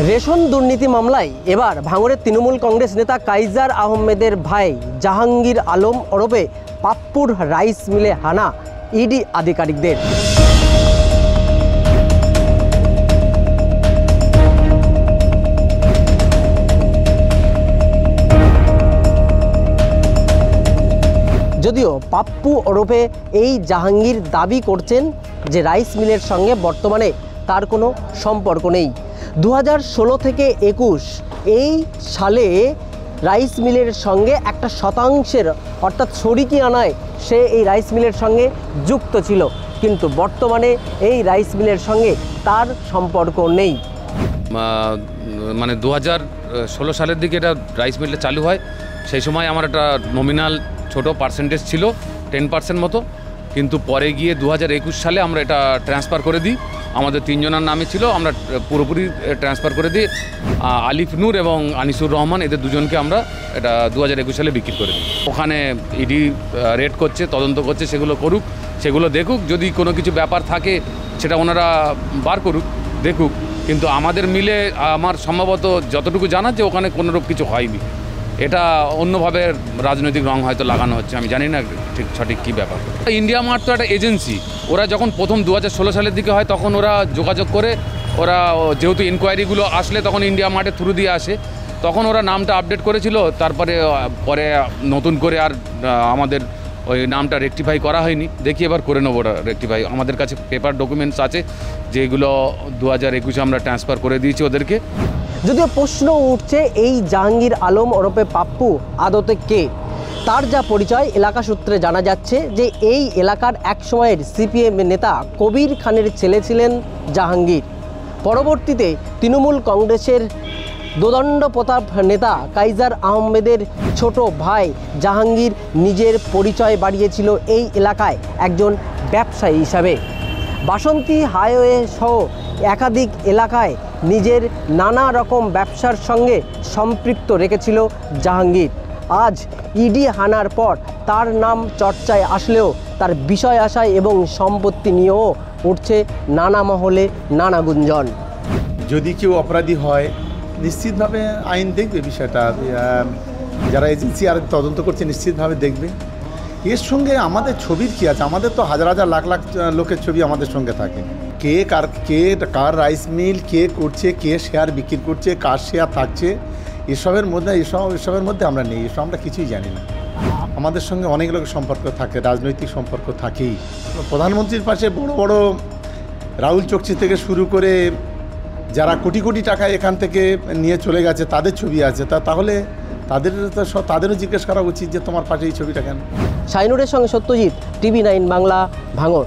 Ration দুর্নীতি মামলায় এবার ভাঙড়ের তৃণমূল কংগ্রেস নেতা কাইজার আহমেদের ভাই জাহাঙ্গীর আলম ওরফে পাপ্পুর রাইস মিলে হানা ইডি আধিকারিকদের। যদিও পাপ্পু ওরফে এই জাহাঙ্গীর দাবি করছেন যে রাইস মিলের সঙ্গে বর্তমানে তার কোনো সম্পর্ক নেই। 2016 থেকে 21 এই সালে রাইস মিলের সঙ্গে একটা শতাংশের অর্থাৎ শরিকি আনায় সে এই রাইস মিলের সঙ্গে যুক্ত ছিল, কিন্তু বর্তমানে এই রাইস মিলের সঙ্গে তার সম্পর্ক নেই। মানে 2016 সালের দিকে এটা রাইস মিলটা চালু হয়। সেই সময় আমার একটা নমিনাল ছোট পার্সেন্টেজ ছিল 10% মতো, কিন্তু পরে গিয়ে 2021 সালে আমরা এটা ট্রান্সফার করে দিই। আমাদের তিনজনের নামে ছিল, আমরা পুরোপুরি ট্রান্সফার করে দিই। আলিফ নূর এবং আনিসুর রহমান এদের দুজনকে আমরা এটা 2021 সালে বিক্রি করে দিই। ওখানে ইডি রেড করছে, তদন্ত করছে, সেগুলো করুক, সেগুলো দেখুক। যদি কোনো কিছু ব্যাপার থাকে সেটা ওনারা বার করুক, দেখুক। কিন্তু আমাদের মিলে আমার সম্ভবত যতটুকু জানা যে ওখানে কোনোরূপ কিছু হয়নি। এটা অন্যভাবে রাজনৈতিক রং হয়তো লাগানো হচ্ছে, আমি জানি না ঠিক সঠিক কী ব্যাপার। ইন্ডিয়া মার্ট তো একটা এজেন্সি। ওরা যখন প্রথম 2016 সালের দিকে হয় তখন ওরা যোগাযোগ করে, ওরা যেহেতু ইনকোয়ারিগুলো আসলে তখন ইন্ডিয়া মার্টের থ্রু দিয়ে আসে, তখন ওরা নামটা আপডেট করেছিল। তারপরে নতুন করে আর আমাদের ওই নামটা রেকটিফাই করা হয়নি। দেখি এবার করে নেবো ওটা রেকটিফাই। আমাদের কাছে পেপার ডকুমেন্টস আছে যেগুলো 2021 আমরা ট্রান্সফার করে দিয়েছি ওদেরকে। যদিও প্রশ্ন উঠছে এই জাহাঙ্গীর আলম ওরফে পাপ্পু আদতে কে? তার যা পরিচয় এলাকা সূত্রে জানা যাচ্ছে যে এই এলাকার একসময়ের সিপিএম নেতা কবির খানের ছেলে ছিলেন জাহাঙ্গীর। পরবর্তীতে তৃণমূল কংগ্রেসের দোদণ্ড প্রতাপ নেতা কাইজার আহমেদের ছোট ভাই জাহাঙ্গীর নিজের পরিচয় বাড়িয়েছিল এই এলাকায় একজন ব্যবসায়ী হিসাবে। বাসন্তী হাইওয়ে সহ একাধিক এলাকায় নিজের নানা রকম ব্যবসার সঙ্গে সম্পৃক্ত রেখেছিল জাহাঙ্গীর। আজ ইডি হানার পর তার নাম চর্চায় আসলেও তার বিষয় আশায় এবং সম্পত্তি নিয়েও উঠছে নানা মহলে নানা গুঞ্জন। যদি কেউ অপরাধী হয় নিশ্চিতভাবে আইন দেখবে বিষয়টা, যারা এজেন্সি আর তদন্ত করছে নিশ্চিতভাবে দেখবে। এর সঙ্গে আমাদের ছবির কী আছে? আমাদের তো হাজার হাজার লাখ লাখ লোকের ছবি আমাদের সঙ্গে থাকে। কে কার রাইস মিল কে করছে, কে শেয়ার বিক্রি করছে, কার শেয়ার থাকছে, এসবের মধ্যে আমরা নেই। এসব আমরা কিছুই জানি না। আমাদের সঙ্গে অনেক লোকের সম্পর্ক থাকে, রাজনৈতিক সম্পর্ক থাকেই। প্রধানমন্ত্রীর পাশে বড় বড় রাহুল চোকসি থেকে শুরু করে যারা কোটি কোটি টাকা এখান থেকে নিয়ে চলে গেছে তাদের ছবি আছে। তাহলে তাদেরও জিজ্ঞেস করা উচিত যে তোমার পাশে এই ছবিটা কেন? শাইনুরের সঙ্গে সত্যজিৎ, TV9 বাংলা, ভাঙড়।